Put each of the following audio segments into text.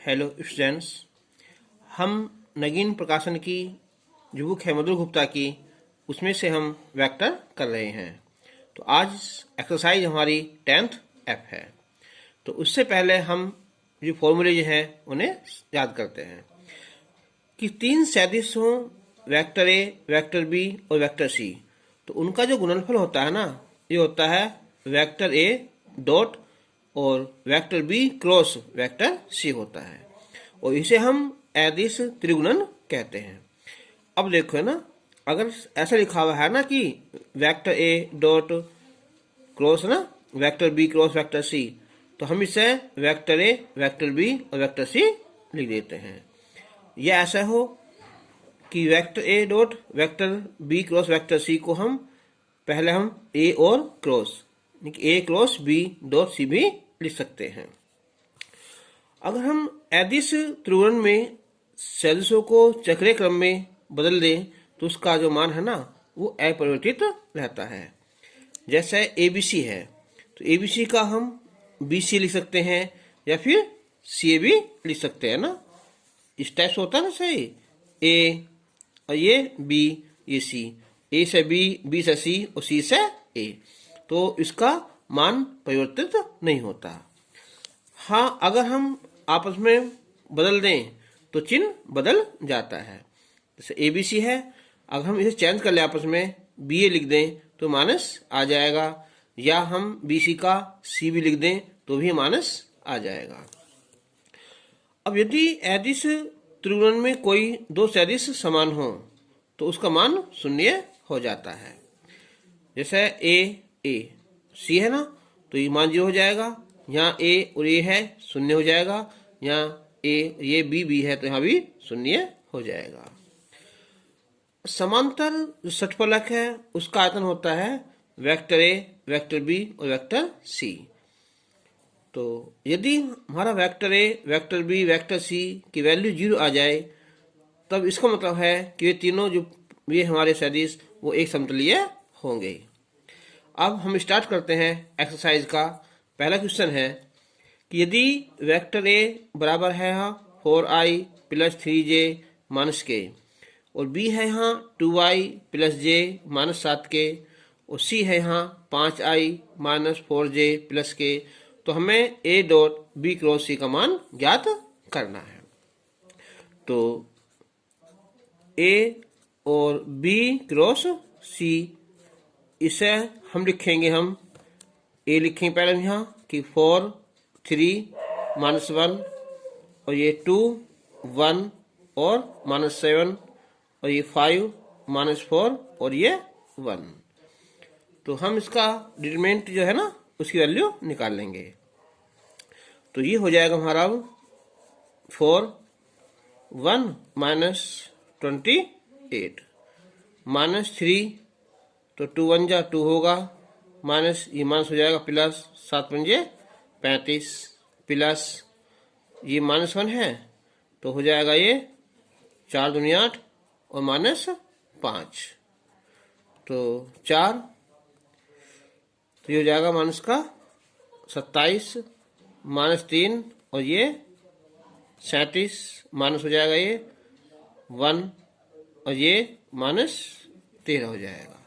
Hello students, हम नगीन प्रकाशन की जो बुक है मधुर गुप्ता की, उसमें से हम वेक्टर कर रहे हैं। तो आज एक्सरसाइज हमारी 10th एफ है। तो उससे पहले हम जो फॉर्मूले जो हैं उन्हें याद करते हैं कि तीन सदिश हों, वेक्टर ए, वेक्टर बी और वेक्टर सी। तो उनका जो गुणनफल होता है ना, ये होता है वेक्टर ए डॉट और vector B cross vector C होता है, और इसे हम अदिश त्रिगुणन कहते हैं। अब देखो ना, अगर ऐसा लिखा हुआ है ना कि वेक्टर ए डॉट क्रॉस ना vector B cross vector C, तो हम इसे वेक्टर ए, वेक्टर बी और वेक्टर सी लिख देते हैं। यह ऐसा हो कि vector A dot vector B cross vector C को हम पहले हम ए और cross A cross B dot C भी लिख सकते हैं। अगर हम अदिश त्रिगुणन में सदिशों को चक्रीय क्रम में बदल दें तो उसका जो मान है ना, वो अपरिवर्तित रहता है। जैसे एबीसी है, तो एबीसी का हम बीसी लिख सकते हैं या फिर सी भी लिख सकते हैं ना। इस टाइप से होता है ना, सही ए और ये बी, ये सी, ए से बी, बी से सी और सी से ए। तो इसका मान परिवर्तित नहीं होता। हाँ, अगर हम आपस में बदल दें तो चिन्ह बदल जाता है। जैसे ए बी सी है, अगर हम इसे चेंज कर ले आपस में, बी ए लिख दें तो माइनस आ जाएगा, या हम बी सी का सी भी लिख दें तो भी माइनस आ जाएगा। अब यदि अदिश त्रिगुणन में कोई दो सदिश समान हो तो उसका मान शून्य हो जाता है। जैसे ए सी है ना, तो ये मान 0 हो जाएगा। यहाँ ए और ए है, शून्य हो जाएगा। यहाँ ए ये बी है, तो यहाँ भी शून्य हो जाएगा। समांतर जो षटफलक है उसका आयतन होता है वेक्टर ए, वेक्टर बी और वेक्टर सी। तो यदि हमारा vector A, vector B, vector C की वैल्यू 0 आ जाए, तब इसका मतलब है कि ये तीनों जो ये हमारे सदिश वो एक समतलीय होंगे। अब हम स्टार्ट करते हैं एक्सरसाइज का। पहला क्वेश्चन है कि यदि वेक्टर ए बराबर है यहाँ 4i प्लस 3j माइनस के, और बी है यहाँ 2i प्लस j माइनस 7 के, और सी है यहाँ 5i माइनस 4j प्लस के, तो हमें ए डॉट बी क्रॉस सी का मान ज्ञात करना है। तो ए और बी क्रॉस सी, इसे हम लिखेंगे, हम ए लिखेंगे पहले यहाँ कि 4 3 माइनस 1, और ये 2 1 और माइनस 7, और ये 5 माइनस 4 और ये 1। तो हम इसका डिटरमिनेंट जो है ना उसकी वैल्यू निकाल लेंगे। तो ये हो जाएगा हमारा 4 1 माइनस 28 माइनस 3, तो 2 1 जा 2 होगा, माइनस ये माइनस हो जाएगा प्लस 7 पंजे 35, प्लस ये माइनस 1 है तो हो जाएगा ये 4 दूनी 8 और माइनस 5, तो 4, तो ये हो जाएगा माइनस का 27, माइनस 3 और ये 37, माइनस हो जाएगा ये 1 और ये माइनस 13 हो जाएगा।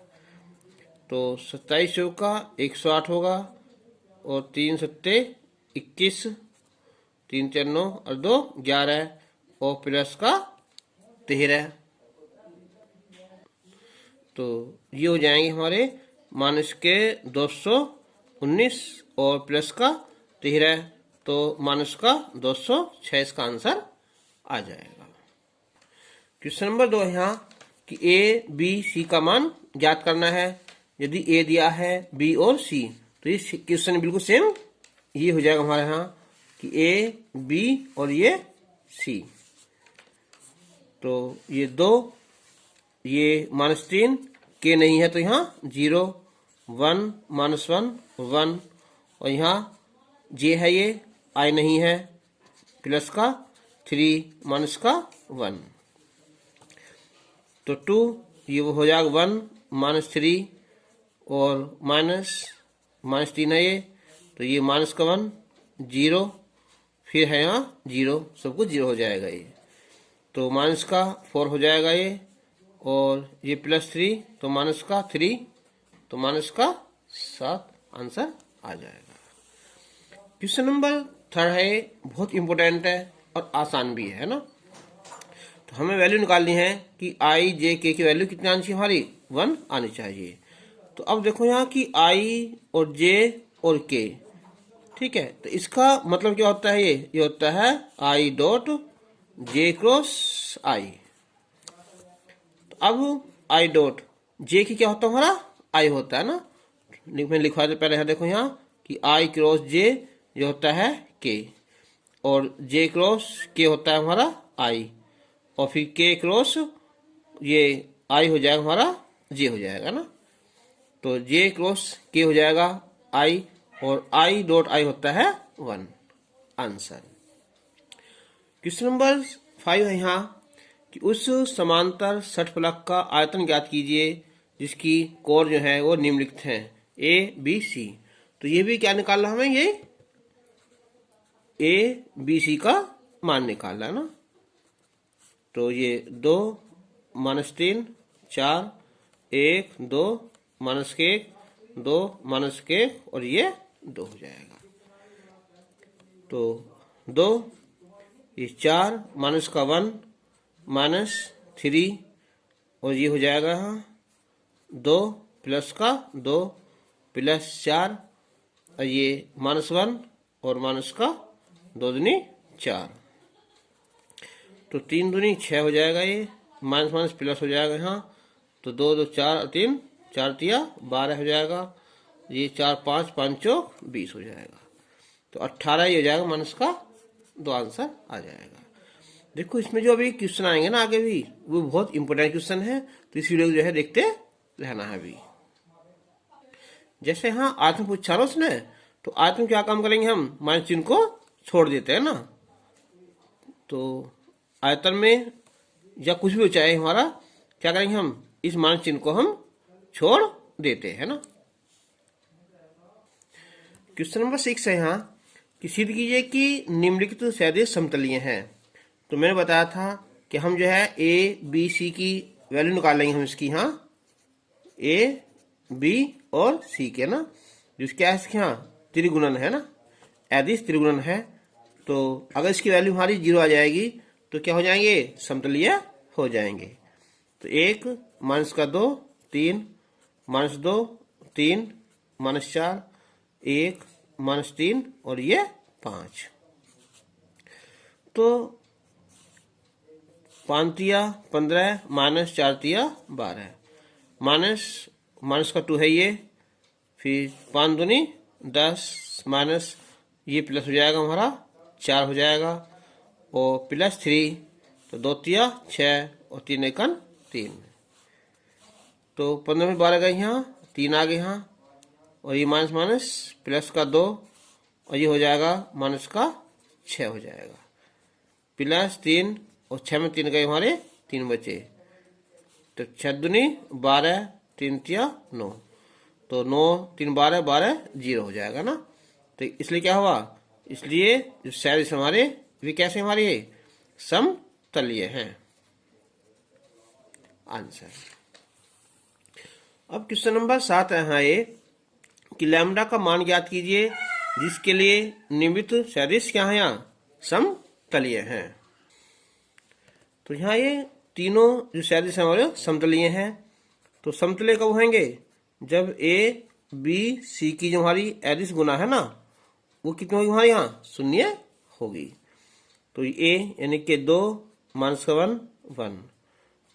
तो 27 चौका 108 होगा, और 3 सत्ते 21, 3 4 9 और 2 11, और प्लस का 13। तो ये हो जाएंगे हमारे माइनस के 219 और प्लस का 13, तो माइनस का 206 इसका आंसर आ जाएगा। क्वेश्चन नंबर 2 यहाँ कि ए बी सी का मान ज्ञात करना है। यदि ए दिया है बी और सी, तो ये क्वेश्चन बिल्कुल सेम ये हो जाएगा हमारे यहाँ कि ए बी और ये सी। तो ये 2, ये माइनस 3, के नहीं है तो यहाँ 0 1 माइनस 1 1, और यहाँ जे है ये आई नहीं है, प्लस का 3 माइनस का 1, तो 2 ये वो हो जाएगा 1 माइनस 3 और माइनस 3 है ये, तो ये माइनस का 1 0, फिर है यहाँ 0, सब कुछ 0 हो जाएगा ये। तो माइनस का 4 हो जाएगा ये, और ये +3 तो माइनस का 3 तो माइनस का 7 आंसर आ जाएगा। क्वेश्चन नंबर 3 है, बहुत इंपॉर्टेंट है और आसान भी है ना। तो हमें वैल्यू निकालनी है कि i, j, k की वैल्यू कितनी आनी चाहिए हमारी, 1 आनी चाहिए। तो अब देखो यहाँ कि i और j और k, ठीक है। तो इसका मतलब क्या होता है, ये होता है i dot j cross i। तो अब i डॉट j की क्या होता है हमारा, i होता है ना। मैं लिखवा दे पहले यहाँ, देखो यहाँ कि i क्रॉस j ये होता है k, और j क्रॉस k होता है हमारा i, और फिर k क्रॉस ये i हो जाएगा हमारा j हो जाएगा ना। तो j क्रॉस k हो जाएगा i, और i डॉट i होता है 1 आंसर। क्वेश्चन नंबर 5 है यहाँ कि उस समांतर षटफलक का आयतन ज्ञात कीजिए जिसकी कोण जो है वो निम्नलिखित है ABC। तो ये भी क्या निकालना हमें, ये ABC का मान निकालना है ना। तो ये 2 -3 4 1 2 -1 2 -1 और ये 2 हो जाएगा। तो 2 ये 4 माइनस का 1 -3 और ये हो जाएगा 2 प्लस का 2 प्लस 4 और ये -1 और माइनस का 2 दूनी 4, तो 3 दूनी 6 हो जाएगा, ये माइनस माइनस प्लस हो जाएगा यहाँ। तो 2 2 4 और 3 4 तिया 12 हो जाएगा, ये 4 5 5 चौक 20 हो जाएगा। तो 18 ही हो जाएगा, माइनस का 2 आंसर आ जाएगा। देखो इसमें जो अभी क्वेश्चन आएंगे ना आगे भी, वो बहुत इंपॉर्टेंट क्वेश्चन है, तो इस वीडियो को जो है देखते रहना है अभी। जैसे हाँ आयतन पूछा ना उसने, तो आयतन क्या काम करेंगे हम, माइनस चिन्ह को छोड़ देते हैं ना। तो आयतन में या कुछ भी हो चाहे हमारा, क्या करेंगे हम, इस माइनस चिन्ह को हम छोड़ देते हैं ना। क्वेश्चन नंबर 6 है यहाँ कि सिद्ध कीजिए कि निम्नलिखित सदिश समतलीय हैं। तो मैंने बताया था कि हम जो है ABC की वैल्यू निकाल लेंगे हम इसकी, यहाँ A, B और C के ना, जिसके इसके यहाँ त्रिगुणन है ना, अदिश त्रिगुणन है। तो अगर इसकी वैल्यू हमारी 0 आ जाएगी तो क्या हो जाएंगे, समतलीय हो जाएंगे। तो 1 माइनस का 2 3 -2 3 -4 1 -3 और ये 5। तो 5 तिया 15 -4 तिया 12 माइनस का 2 है ये, फिर 5 दूनी 10 माइनस ये प्लस हो जाएगा हमारा 4 हो जाएगा, और +3 तो 2 तिया 6 और 3 एकन 3। तो 15 में 12 गए यहाँ, 3 आ गए यहाँ, और ये माइनस माइनस प्लस का 2 और ये हो जाएगा माइनस का 6 हो जाएगा, +3 और 6 में 3 गए हमारे 3 बचे। तो 6 दूनी 12 3 तिया 9, तो 9 3 12 12 0 हो जाएगा ना। तो इसलिए क्या हुआ, इसलिए जो सदिश हमारे वे कैसे हमारे समतलीय हैं आंसर। अब क्वेश्चन नंबर 7 है यहाँ ये कि लैम्डा का मान ज्ञात कीजिए जिसके लिए निम्नलिखित सदिश क्या है, यहाँ समतलीय हैं। तो यहाँ ये तीनों जो सदिश हमारे समतलीय हैं। तो समतलीय कब होंगे, जब ABC की जो हमारी अदिश गुना है ना, वो कितनी होगी हमारे यहाँ, 0 होगी। तो A यानी कि 2 -1 1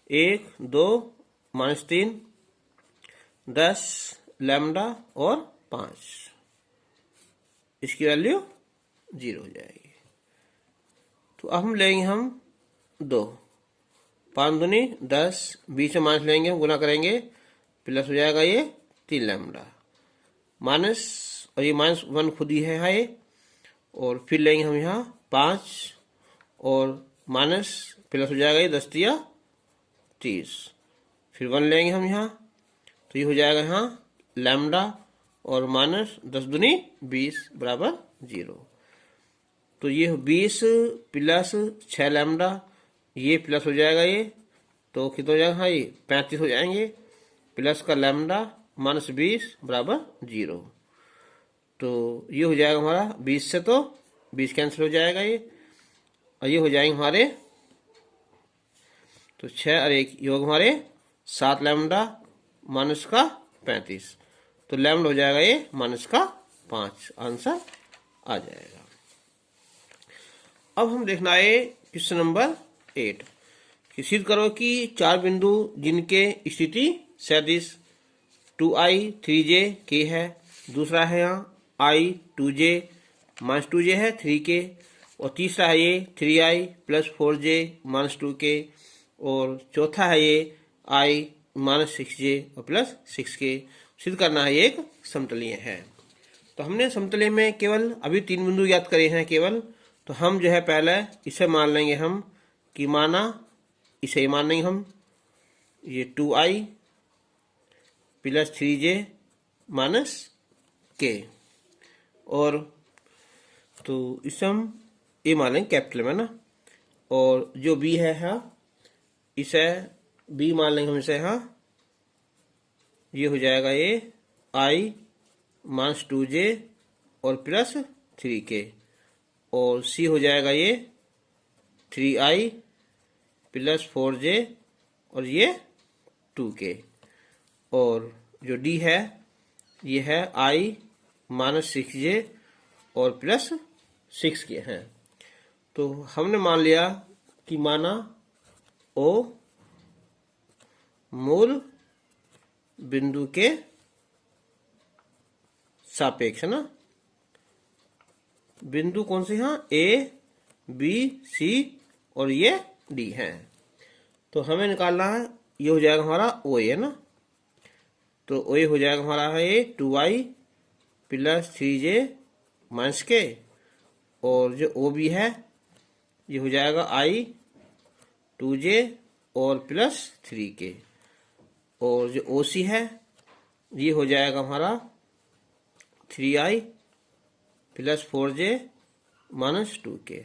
1 2 -3 10 लैम्डा और 5, इसकी वैल्यू 0 हो जाएगी। तो अब हम लेंगे हम 2 5 दूनी 10 बीच में माइनस लेंगे, हम गुना करेंगे, प्लस हो जाएगा ये 3 लैम्डा माइनस, और ये -1 खुद ही है ये, और फिर लेंगे हम यहाँ 5 और माइनस प्लस हो जाएगा ये 10 तिया 30, फिर 1 लेंगे हम यहाँ, तो ये हो जाएगा यहाँ लैम्डा और माइनस 10 दूनी 20 बराबर 0। तो ये 20 प्लस 6 लैम्डा, ये प्लस हो जाएगा, ये तो कितना हो जाएगा, हाँ ये 35 हो जाएंगे, प्लस का लैम्डा माइनस 20 बराबर 0। तो ये हो जाएगा हमारा 20 से, तो 20 कैंसिल हो जाएगा ये, और ये हो जाएंगे हमारे, तो 6 और 1 योग हमारे 7 लैम्डा माइनस का 35, तो लैम्डा हो जाएगा ये माइनस का 5, आंसर आ जाएगा। अब हम देखना है क्वेश्चन नंबर 8 कि सिद्ध करो कि 4 बिंदु जिनके स्थिति सदिश 2i 3j के है, दूसरा है यहाँ i 2j माइनस 2j है 3 के, और तीसरा है ये 3i प्लस 4j माइनस 2 के, और चौथा है ये i माइनस 6j और प्लस 6 के। सिद्ध करना है ये एक समतलीय है। तो हमने समतलीय में केवल अभी 3 बिंदु याद करे हैं केवल, तो हम जो है पहले इसे मान लेंगे हम कि माना, इसे मान लेंगे हम ये 2i प्लस 3j माइनस के, और तो इसे हम ये मान लेंगे कैपिटल में ना, और जो b है हाँ इसे b मान लेंगे हम इसे, हाँ ये हो जाएगा ये i माइनस 2j और प्लस 3 के, और c हो जाएगा ये 3i प्लस 4j और ये 2 के, और जो d है ये है i माइनस 6j और प्लस 6 के हैं। तो हमने मान लिया कि माना o मूल बिंदु के सापेक्ष ना, बिंदु कौन से हैं, A, B, C और ये D है। तो हमें निकालना है, ये हो जाएगा हमारा OA ना, तो OA हो जाएगा हमारा है ये 2i प्लस 3j माइनस के, और जो OB है ये हो जाएगा i 2j और प्लस 3 के, और जो OC है ये हो जाएगा हमारा 3i प्लस 4j माइनस 2 के,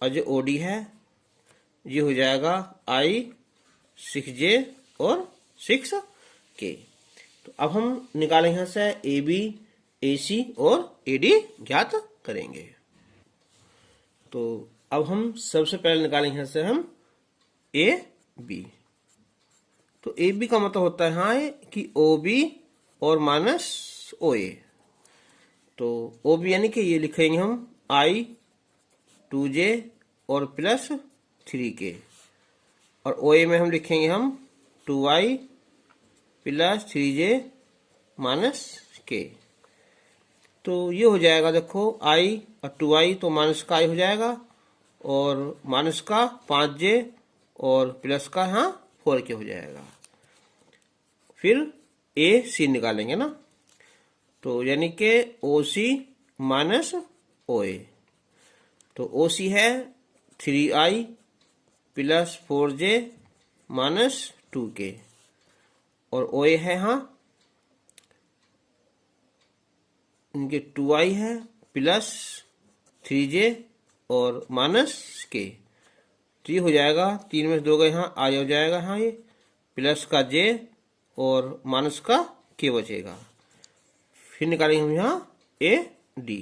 और जो OD है ये हो जाएगा i 6j और 6 के। तो अब हम निकालेंगे यहाँ से AB, AC और AD ज्ञात करेंगे। तो अब हम सबसे पहले निकालेंगे यहाँ से हम AB। तो AB का मतलब होता है हाँ कि OB और माइनस OA। तो OB यानी कि ये लिखेंगे हम i 2j और प्लस 3 के, और OA में हम लिखेंगे हम 2i प्लस 3j माइनस के। तो ये हो जाएगा, देखो i और 2i तो माइनस का i हो जाएगा, और माइनस का 5j और प्लस का यहाँ 4k हो जाएगा। फिर AC निकालेंगे ना, तो यानी कि OC माइनस OA। तो OC है 3i प्लस 4j माइनस 2 के, और OA है हाँ इनके 2i है प्लस 3j और माइनस के। तो ये हो जाएगा 3 में से 2 गए हाँ आ हो जाएगा, हाँ ये प्लस का j और माइनस का k बचेगा। फिर निकालेंगे हम यहाँ AD।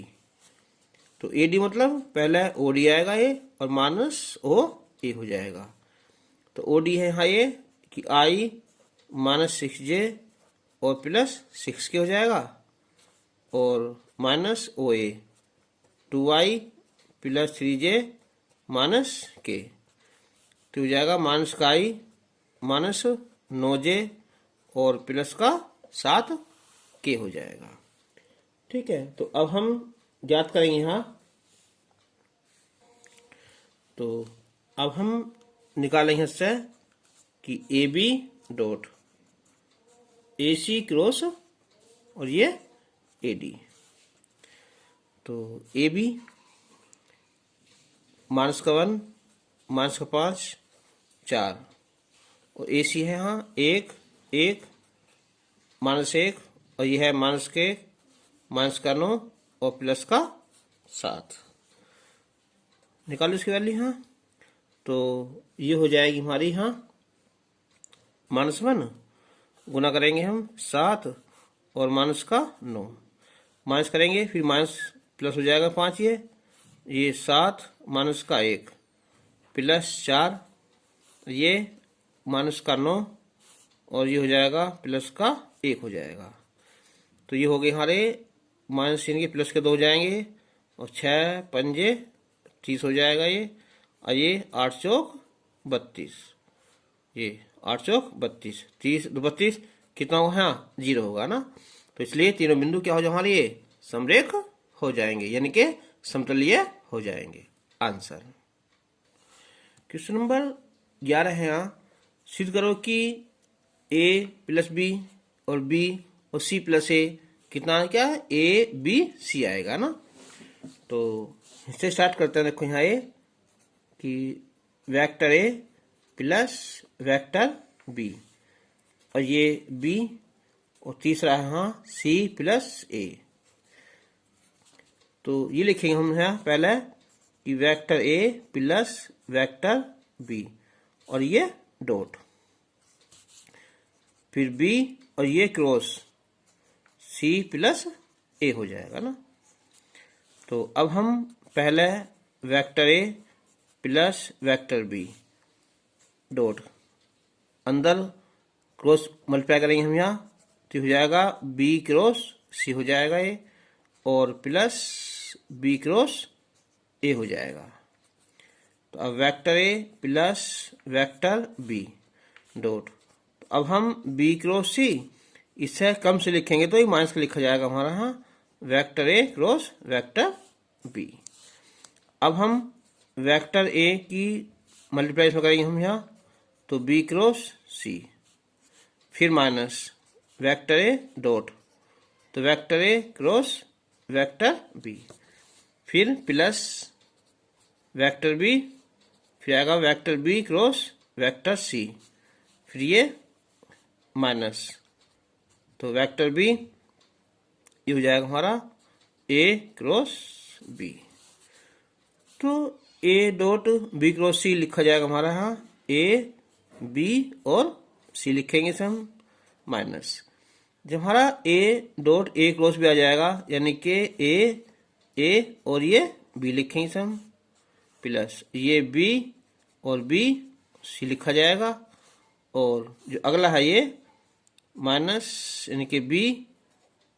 तो AD मतलब पहले OD आएगा ये, और माइनस OA हो जाएगा। तो OD है यहाँ ये कि i माइनस 6j और प्लस 6k हो जाएगा, और minus OA 2i plus 3j minus k, तो हो जाएगा माइनस का i माइनस 9j और प्लस का 7k हो जाएगा। ठीक है, तो अब हम ज्ञात करेंगे यहाँ। तो अब हम निकालेंगे इससे कि AB डॉट AC क्रॉस और ये AD। तो AB माइनस का 1 माइनस का 5 4, और AC है यहाँ 1 1 माइनस 1, और यह है माइनस के माइनस का 9 और प्लस का 7। निकालो इसकी वैल्यू यहाँ। तो ये हो जाएगी हमारी यहाँ -1 गुना करेंगे हम 7 और माइनस का 9 माइनस करेंगे, फिर माइनस प्लस हो जाएगा 5, ये 7 माइनस का 1 प्लस 4, ये माइनस का 9 और ये हो जाएगा प्लस का 1 हो जाएगा। तो ये हो गए हमारे माइनस यानी कि प्लस के 2 हो जाएंगे और 6 पंजे 30 हो जाएगा ये, और ये 8 चौक 32, ये 8 चौक 32, 30 32 कितना होगा, हाँ 0 होगा ना। तो इसलिए तीनों बिंदु क्या हो जाए हमारे, ये समरेख हो जाएंगे यानी कि समतलीय हो जाएंगे। आंसर क्वेश्चन नंबर 11 है यहाँ, सिद्ध करो कि a प्लस बी और b और c प्लस a कितना क्या है, a b c आएगा ना। तो इससे स्टार्ट करते हैं। देखो यहाँ a कि vector a plus vector b और ये b और तीसरा है यहाँ c प्लस a। तो ये लिखेंगे हम यहाँ पहले कि vector a plus vector b और ये डॉट, फिर b और ये क्रॉस c प्लस a हो जाएगा ना। तो अब हम पहले vector a plus vector b dot अंदर क्रॉस मल्टीप्लाई करेंगे हम यहाँ, तो हो जाएगा b क्रॉस c हो जाएगा ये, और प्लस b क्रॉस a हो जाएगा। तो अब vector a plus vector b dot, तो अब हम b क्रॉस c इससे कम से लिखेंगे तो ये माइनस का लिखा जाएगा हमारा यहाँ vector a cross vector b। अब हम वेक्टर a की मल्टीप्लाई इसमें करेंगे हम यहाँ, तो b क्रॉस c, फिर माइनस वेक्टर a डॉट, तो vector a cross vector b, फिर प्लस वेक्टर b, फिर आएगा vector b cross vector c, फिर ये माइनस, तो वेक्टर b ये हो जाएगा हमारा a क्रॉस b। तो a dot b cross c लिखा जाएगा हमारा यहाँ a b और c लिखेंगे इसे हम माइनस। जब हमारा a dot a cross b आ जाएगा यानी कि a और ये b लिखेंगे इसे हम प्लस, ये b और b c लिखा जाएगा, और जो अगला है ये माइनस यानी कि b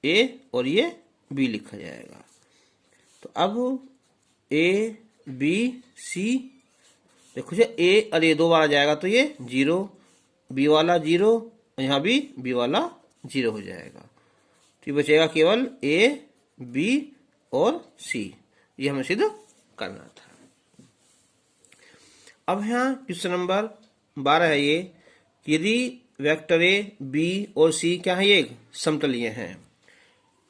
a और ये b लिखा जाएगा। तो अब a b c देखो जी a और ये 2 बार आ जाएगा तो ये 0, b वाला 0 और यहाँ भी b वाला 0 हो जाएगा। तो ये बचेगा केवल a b और c, ये हमें सिद्ध करना था। अब यहाँ क्वेश्चन नंबर 12 है ये, यदि वेक्टर a b और c क्या है, ये समतलीय हैं।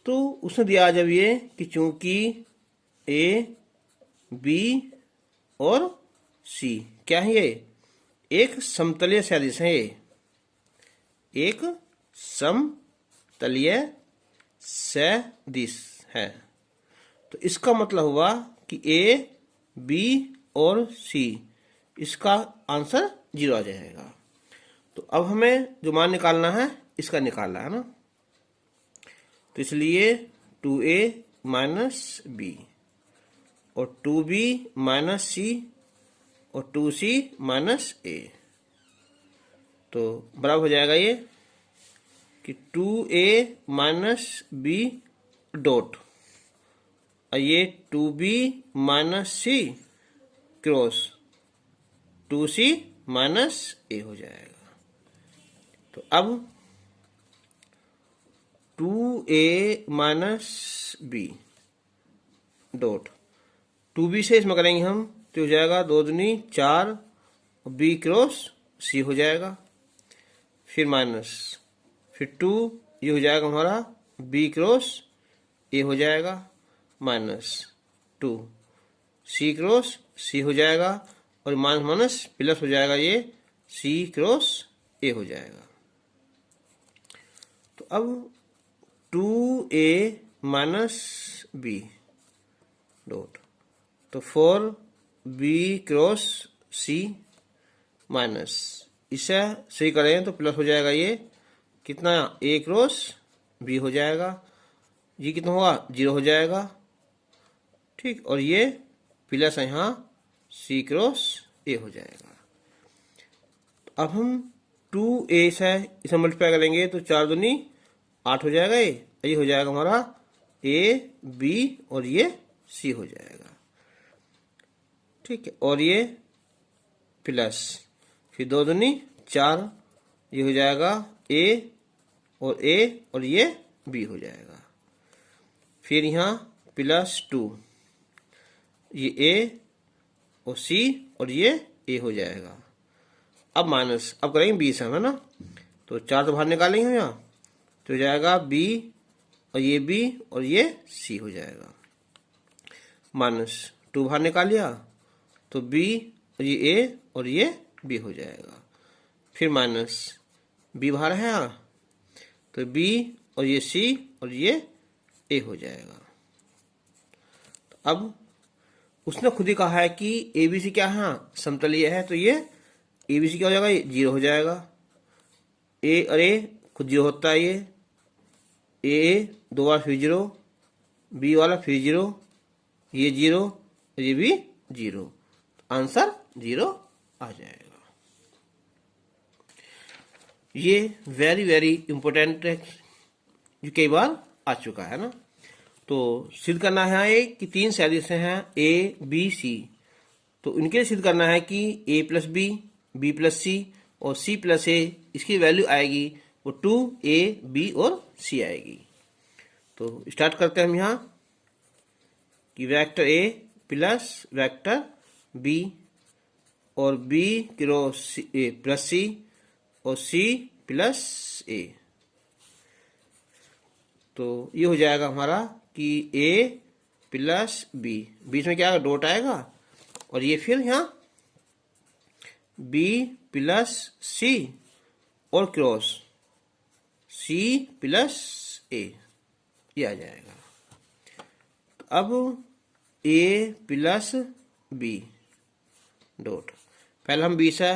तो उसने दिया जब ये कि चूंकि a b और c क्या है, ये एक समतलीय सदिश है, ये एक समतलीय सदिश है। तो इसका मतलब हुआ कि a b और c इसका आंसर 0 आ जाएगा। तो अब हमें जो मान निकालना है इसका निकालना है ना। तो इसलिए 2a माइनस b और 2b माइनस c और 2c माइनस a, तो बराबर हो जाएगा ये कि 2a माइनस b डॉट और ये 2b minus c cross 2c minus a हो जाएगा। तो अब 2a minus b dot 2b से इसमें करेंगे हम तो हो जाएगा 2 दूनी 4 और b क्रॉस c हो जाएगा, फिर माइनस, फिर 2 ये हो जाएगा हमारा b क्रॉस a हो जाएगा, माइनस 2 c क्रॉस c हो जाएगा, और माइनस माइनस प्लस हो जाएगा, ये c क्रॉस a हो जाएगा। तो अब 2a माइनस b डॉट, तो 4 बी क्रॉस सी माइनस, इसे सही करें तो प्लस हो जाएगा ये कितना, ए क्रॉस बी हो जाएगा, ये कितना होगा 0 हो जाएगा, ठीक, और ये प्लस यहाँ सी क्रॉस ए हो जाएगा। अब हम 2a से इसे मल्टीप्लाई करेंगे तो 4 दूनी 8 हो जाएगा, ये हो जाएगा हमारा ए बी और ये सी हो जाएगा, ठीक है, और ये प्लस फिर 2 दूनी 4, ये हो जाएगा ए और ये बी हो जाएगा, फिर यहाँ +2, ये ए और सी और ये ए हो जाएगा। अब माइनस, अब करेंगे बी से, है ना, तो 4 तो बाहर निकालेंगे यहाँ, तो हो जाएगा बी और ये बी और ये सी हो जाएगा, -2 बाहर निकाल लिया तो बी और ये ए और ये बी हो जाएगा, फिर माइनस बी बाहर है यहाँ, तो बी और ये सी और ये ए हो जाएगा। तो अब उसने खुद ही कहा है कि ए बी सी क्या है, समतलीय है, तो ये ए बी सी क्या हो जाएगा, ये 0 हो जाएगा, ए और ए खुद 0 होता है, ये ए 2 बार फिर 0, बी वाला फिर 0, ये 0 और ये भी 0, आंसर 0 आ जाएगा। ये वेरी वेरी इंपॉर्टेंट है, जो कई बार आ चुका है ना। तो सिद्ध करना है कि 3 सदिश हैं ए बी सी, तो इनके लिए सिद्ध करना है कि a प्लस बी प्लस सी और सी प्लस ए, इसकी वैल्यू आएगी वो 2a b और c आएगी। तो स्टार्ट करते हैं हम यहाँ कि vector a plus vector b और b cross a plus c और c प्लस a, तो ये हो जाएगा हमारा कि a प्लस बी, बीच में क्या आएगा, डॉट आएगा, और ये फिर यहाँ b प्लस सी और क्रॉस c प्लस a, ये आ जाएगा। तो अब a प्लस बी डॉट, पहले हम b से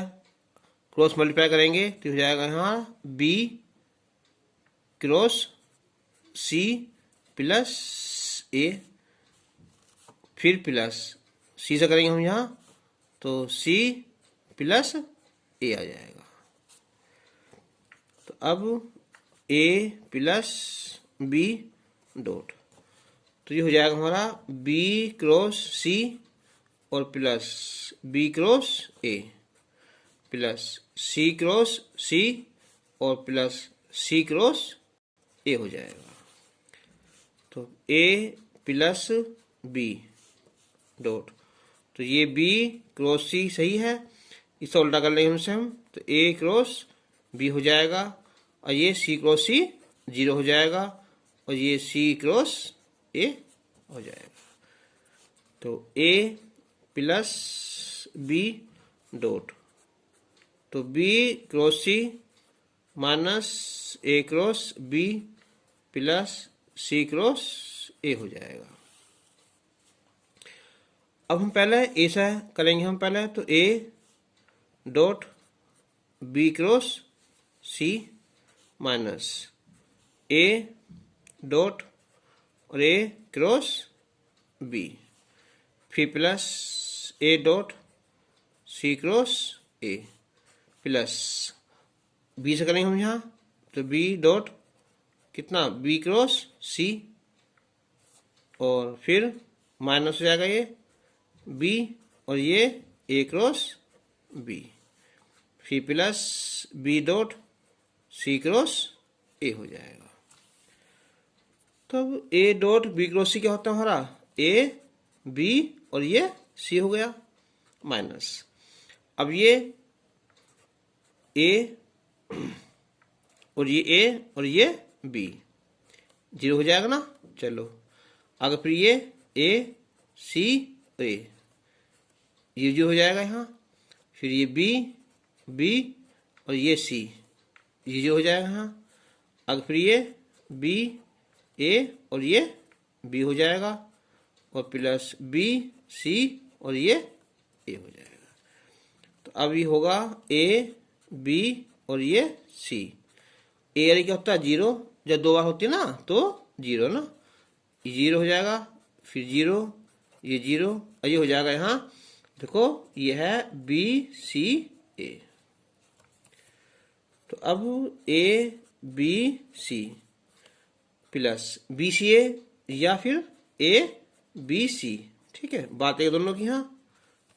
क्रॉस मल्टीप्लाई करेंगे तो हो जाएगा यहाँ b cross c plus a, फिर प्लस c से करेंगे हम यहाँ तो c प्लस a आ जाएगा। तो अब a प्लस b डॉट, तो ये हो जाएगा हमारा b क्रॉस c और plus b cross a plus c cross c और प्लस c क्रॉस a हो जाएगा। तो a प्लस b डॉट, तो ये b क्रॉस c सही है, इसे उल्टा कर लेंगे हमसे हम, तो a क्रॉस b हो जाएगा और ये c क्रॉस c 0 हो जाएगा और ये c क्रॉस a हो जाएगा। तो a प्लस b डॉट, तो b cross c minus a cross b plus c cross a हो जाएगा। अब हम पहले ऐसा करेंगे, हम पहले तो a dot b cross c minus a dot और a क्रॉस b, फिर plus a dot c cross a plus b से करेंगे हम यहाँ तो b डॉट कितना b क्रॉस c और फिर माइनस हो जाएगा ये b और ये a क्रॉस b, फिर plus b dot c cross a हो जाएगा। तब a dot b cross c क्या होता है हमारा a b और ये c हो गया माइनस, अब ये a और ये a और ये b 0 हो जाएगा ना। चलो आगे फिर ये a c और a, ये जो हो जाएगा यहाँ, फिर ये b और ये c, ये जो हो जाएगा यहाँ, आगे फिर ये b a और ये b हो जाएगा और प्लस b c और ये ए हो जाएगा। तो अब ये होगा ए बी और ये सी। ए यानी क्या होता है 0, जब 2 बार होती है ना तो 0 ना, ये 0 हो जाएगा, फिर 0, ये 0 और ये हो जाएगा यहाँ देखो ये है बी सी ए। तो अब A B C plus B C A या फिर ए बी सी, ठीक है, बात है दोनों की यहाँ।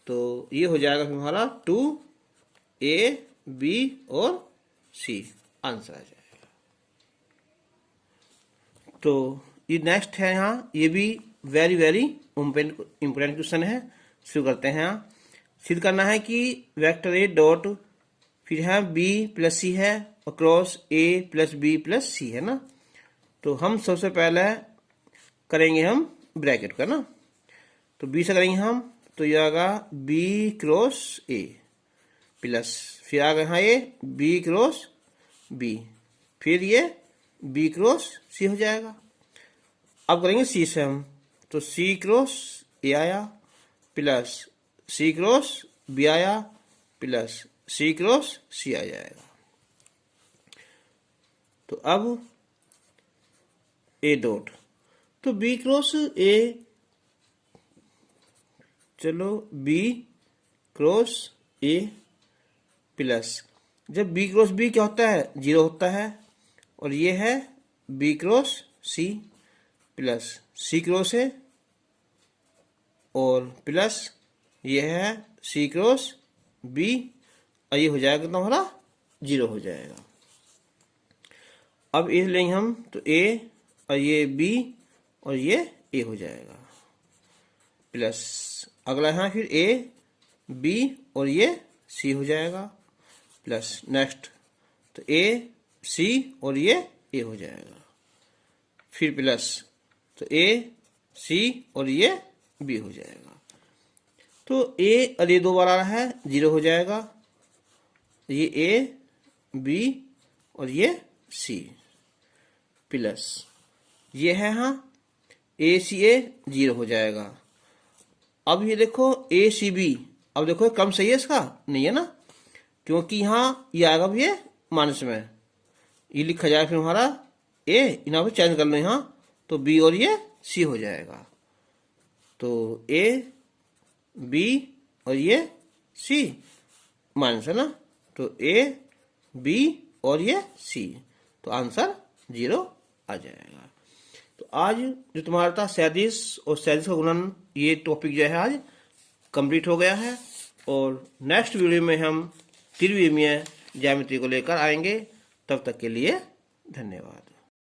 तो ये हो जाएगा फिर हमारा 2 ए बी और सी, आंसर आ जाएगा। तो ये नेक्स्ट है यहाँ, ये भी वेरी वेरी इम्पोर्टेंट क्वेश्चन है। शुरू करते हैं। यहाँ सिद्ध करना है कि वेक्टर ए डॉट फिर है बी प्लस सी है और cross A plus B plus C है ना। तो हम सबसे पहले करेंगे हम ब्रैकेट का ना, तो बी से करेंगे हम, तो ये आएगा बी क्रॉस ए प्लस फिर आ गया ये बी क्रॉस बी, फिर ये बी क्रॉस सी हो जाएगा। अब करेंगे सी से हम, तो सी क्रॉस ए आया प्लस सी क्रॉस बी आया प्लस सी क्रॉस सी आ जाएगा। तो अब ए डॉट, तो बी क्रॉस ए, चलो बी क्रॉस ए प्लस, जब बी क्रॉस बी क्या होता है 0 होता है, और ये है B cross C plus C cross A और प्लस ये है सी क्रॉस बी, और ये हो जाएगा कितना हमारा 0 हो जाएगा। अब ये लेंगे हम, तो ए और ये बी और ये ए हो जाएगा प्लस अगला यहाँ फिर ए बी और ये सी हो जाएगा प्लस नेक्स्ट, तो ए सी और ये ए हो जाएगा, फिर प्लस तो ए सी और ये बी हो जाएगा। तो ए और ये 2 बार आ रहा है 0 हो जाएगा, ये ए बी और ये सी प्लस ये है हाँ ए सी ए 0 हो जाएगा। अब ये देखो ए सी बी, अब देखो कम सही है इसका नहीं है ना, क्योंकि यहाँ ये आएगा भी ये माइनस में, ये लिखा जाएगा फिर हमारा ए, यहाँ पे चेंज कर लो यहाँ, तो बी और ये सी हो जाएगा। तो ए बी और ये सी माइनस है ना, तो ए बी और ये सी, तो आंसर 0 आ जाएगा। तो आज जो तुम्हारा था 37 और 37 का गुणन, ये टॉपिक जो है आज कंप्लीट हो गया है, और नेक्स्ट वीडियो में हम त्रिविमीय ज्यामिति को लेकर आएंगे। तब तक के लिए धन्यवाद।